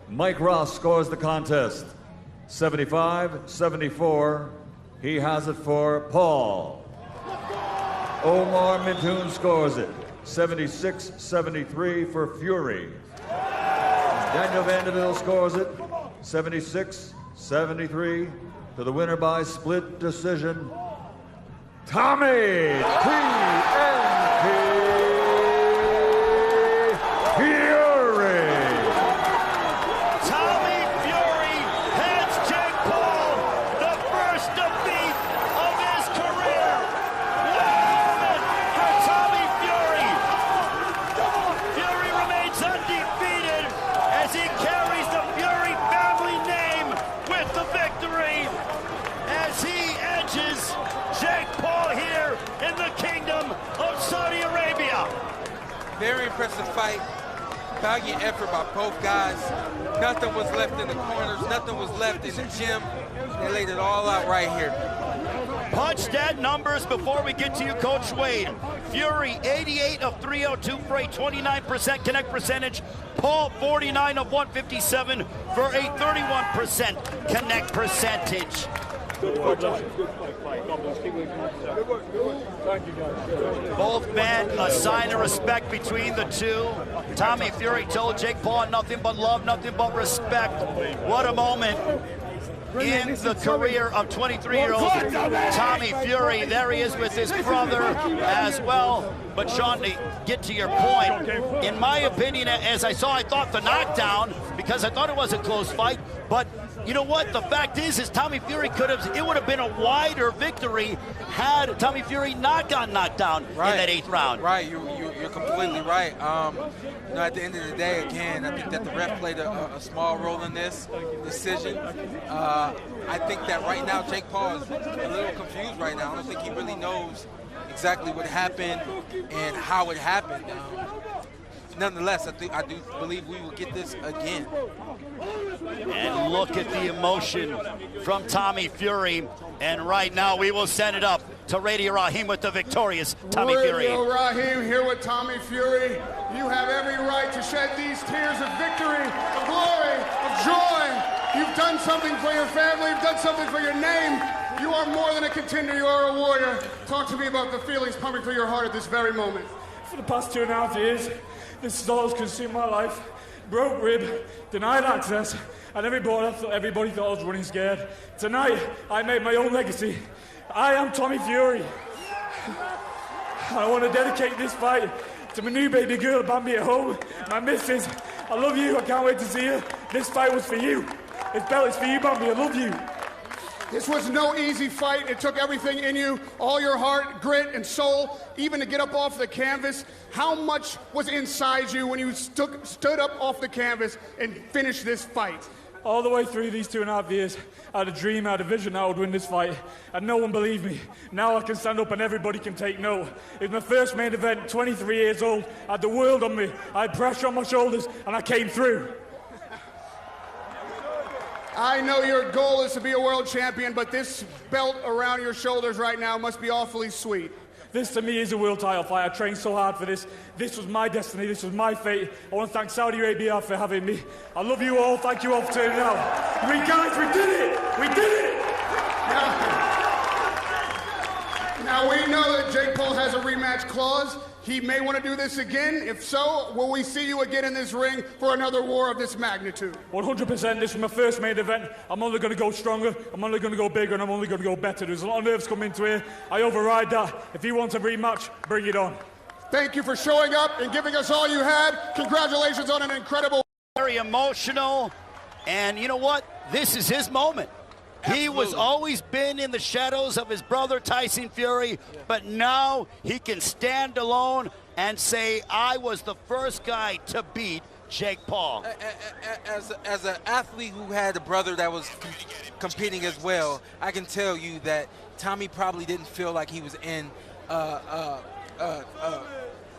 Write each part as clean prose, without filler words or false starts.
Mike Ross scores the contest. 75-74. He has it for Paul. Omar Mintoon scores it. 76-73 for Fury. Daniel Vanderbilt scores it. 76-73 to the winner by split decision, Tommy TNT Fury. Tommy Fury hands Jake Paul the first defeat of his career. What a moment for Tommy Fury. Fury remains undefeated as he carries the Fury family name with the victory as he edges Jake Paul here in the Kingdom of Saudi Arabia. Very impressive fight. Valiant effort by both guys. Nothing was left in the corners. Nothing was left in the gym. They laid it all out right here. Punch that numbers before we get to you, Coach Wade. Fury, 88 of 302 for a 29% connect percentage. Paul, 49 of 157 for a 31% connect percentage. Both men, a sign of respect between the two. Tommy Fury told Jake Paul nothing but love, nothing but respect. What a moment in the career of 23-year-old Tommy Fury. There he is with his brother as well. But Sean, to get to your point, in my opinion, as I saw, I thought the knockdown, because I thought it was a close fight, but you know what? The fact is Tommy Fury it would have been a wider victory had Tommy Fury not gotten knocked down in that 8th round. Right, you're completely right. You know, at the end of the day, again, I think that the ref played a small role in this decision. I think that right now Jake Paul is a little confused right now. I don't think he really knows exactly what happened and how it happened. Nonetheless, I do believe we will get this again. And look at the emotion from Tommy Fury. And right now we will send it up to Radio Raheem with the victorious Tommy Fury. Radio Raheem here with Tommy Fury. You have every right to shed these tears of victory, of glory, of joy. You've done something for your family. You've done something for your name. You are more than a contender. You are a warrior. Talk to me about the feelings pumping through your heart at this very moment. For the past 2.5 years, this is all that's consumed my life. Broke rib, denied access, and everybody thought I was running scared. Tonight, I made my own legacy. I am Tommy Fury. I want to dedicate this fight to my new baby girl, Bambi, at home. My missus, I love you. I can't wait to see you. This fight was for you. This belt is for you, Bambi. I love you. This was no easy fight. It took everything in you, all your heart, grit, and soul, even to get up off the canvas. How much was inside you when you stood up off the canvas and finished this fight? All the way through these 2.5 years, I had a dream, I had a vision I would win this fight, and no one believed me. Now I can stand up and everybody can take note. It was my first main event, 23 years old. I had the world on me, I had pressure on my shoulders, and I came through. I know your goal is to be a world champion, but this belt around your shoulders right now must be awfully sweet. This to me is a world title fight. I trained so hard for this. This was my destiny. This was my fate. I want to thank Saudi Arabia for having me. I love you all. Thank you all for turning out. We guys, we did it. We did it. Now we know that Jake Paul has a rematch clause. He may want to do this again. If so, will we see you again in this ring for another war of this magnitude? 100%. This is my first main event. I'm only going to go stronger. I'm only going to go bigger, and I'm only going to go better. There's a lot of nerves coming into here. I override that. If he wants a rematch, bring it on. Thank you for showing up and giving us all you had. Congratulations on an incredible... Very emotional. And you know what? This is his moment. Absolutely. He was always been in the shadows of his brother Tyson Fury, but now he can stand alone and say, I was the first guy to beat Jake Paul. As an athlete who had a brother that was competing as well, I can tell you that Tommy probably didn't feel like he was in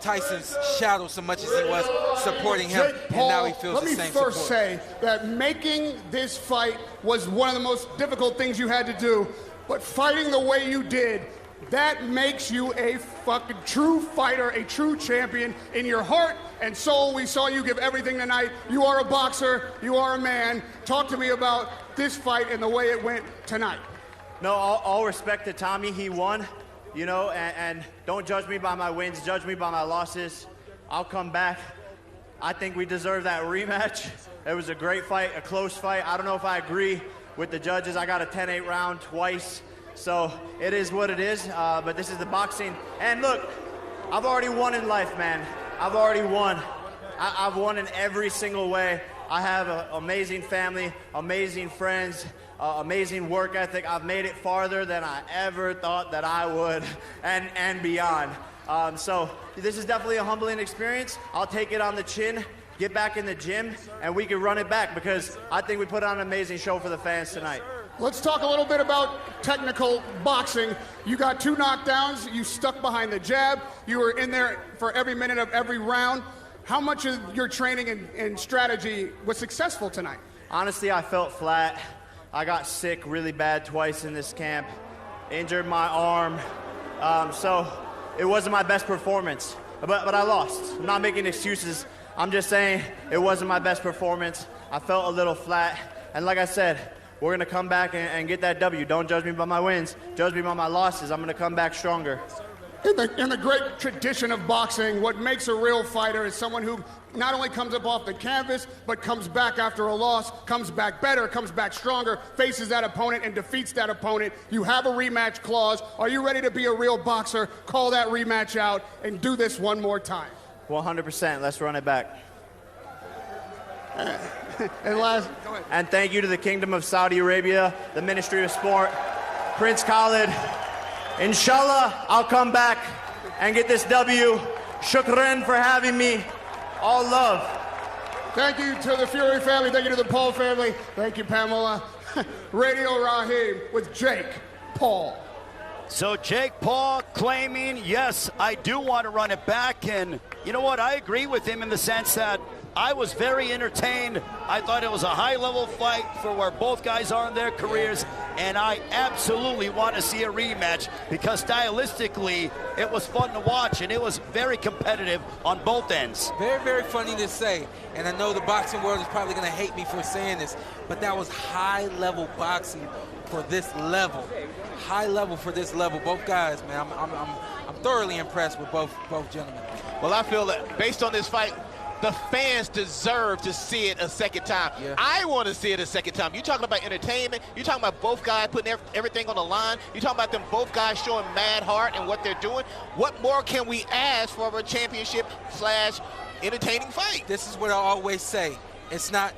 Tyson's shadow so much as he was supporting him, Jake Paul, and now he feels the same Let me first say that making this fight was one of the most difficult things you had to do, but fighting the way you did That makes you a fucking true fighter, a true champion. In your heart and soul, we saw you give everything tonight. You are a boxer. You are a man. Talk to me about this fight and the way it went tonight. No, all respect to Tommy. He won, you know, and don't judge me by my wins. Judge me by my losses. I'll come back. I think we deserve that rematch. It was a great fight, a close fight. I don't know if I agree with the judges. I got a 10-8 round twice. So it is what it is, but this is the boxing. And look, I've already won in life, man. I've already won. I've won in every single way. I have an amazing family, amazing friends, amazing work ethic. I've made it farther than I ever thought that I would, and beyond. So this is definitely a humbling experience. I'll take it on the chin, get back in the gym, and we can run it back because I think we put on an amazing show for the fans tonight. Let's talk a little bit about technical boxing. You got 2 knockdowns. You stuck behind the jab. You were in there for every minute of every round. How much of your training and strategy was successful tonight? Honestly, I felt flat. I got sick really bad twice in this camp. Injured my arm. So it wasn't my best performance. But I lost. I'm not making excuses. I'm just saying it wasn't my best performance. I felt a little flat. And like I said, we're going to come back and get that W. Don't judge me by my wins. Judge me by my losses. I'm going to come back stronger. In the great tradition of boxing, what makes a real fighter is someone who not only comes up off the canvas, but comes back after a loss, comes back better, comes back stronger, faces that opponent and defeats that opponent. You have a rematch clause. Are you ready to be a real boxer? Call that rematch out and do this one more time. 100%. Let's run it back. And thank you to the Kingdom of Saudi Arabia, the Ministry of Sport, Prince Khalid. Inshallah, I'll come back and get this W. Shukran for having me. All love. Thank you to the Fury family. Thank you to the Paul family. Thank you, Pamela. Radio Raheem with Jake Paul. So Jake Paul claiming, yes, I do want to run it back. And you know what? I agree with him in the sense that I was very entertained. I thought it was a high-level fight for where both guys are in their careers, and I absolutely want to see a rematch because stylistically, it was fun to watch, and it was very competitive on both ends. Very, very funny to say, and I know the boxing world is probably going to hate me for saying this, but that was high-level boxing for this level. High level for this level. Both guys, man, I'm thoroughly impressed with both gentlemen. Well, I feel that based on this fight, the fans deserve to see it a second time. Yeah. I want to see it a second time. You're talking about entertainment. You're talking about both guys putting everything on the line. You're talking about them both guys showing mad heart and what they're doing. What more can we ask for a championship / entertaining fight? This is what I always say. It's not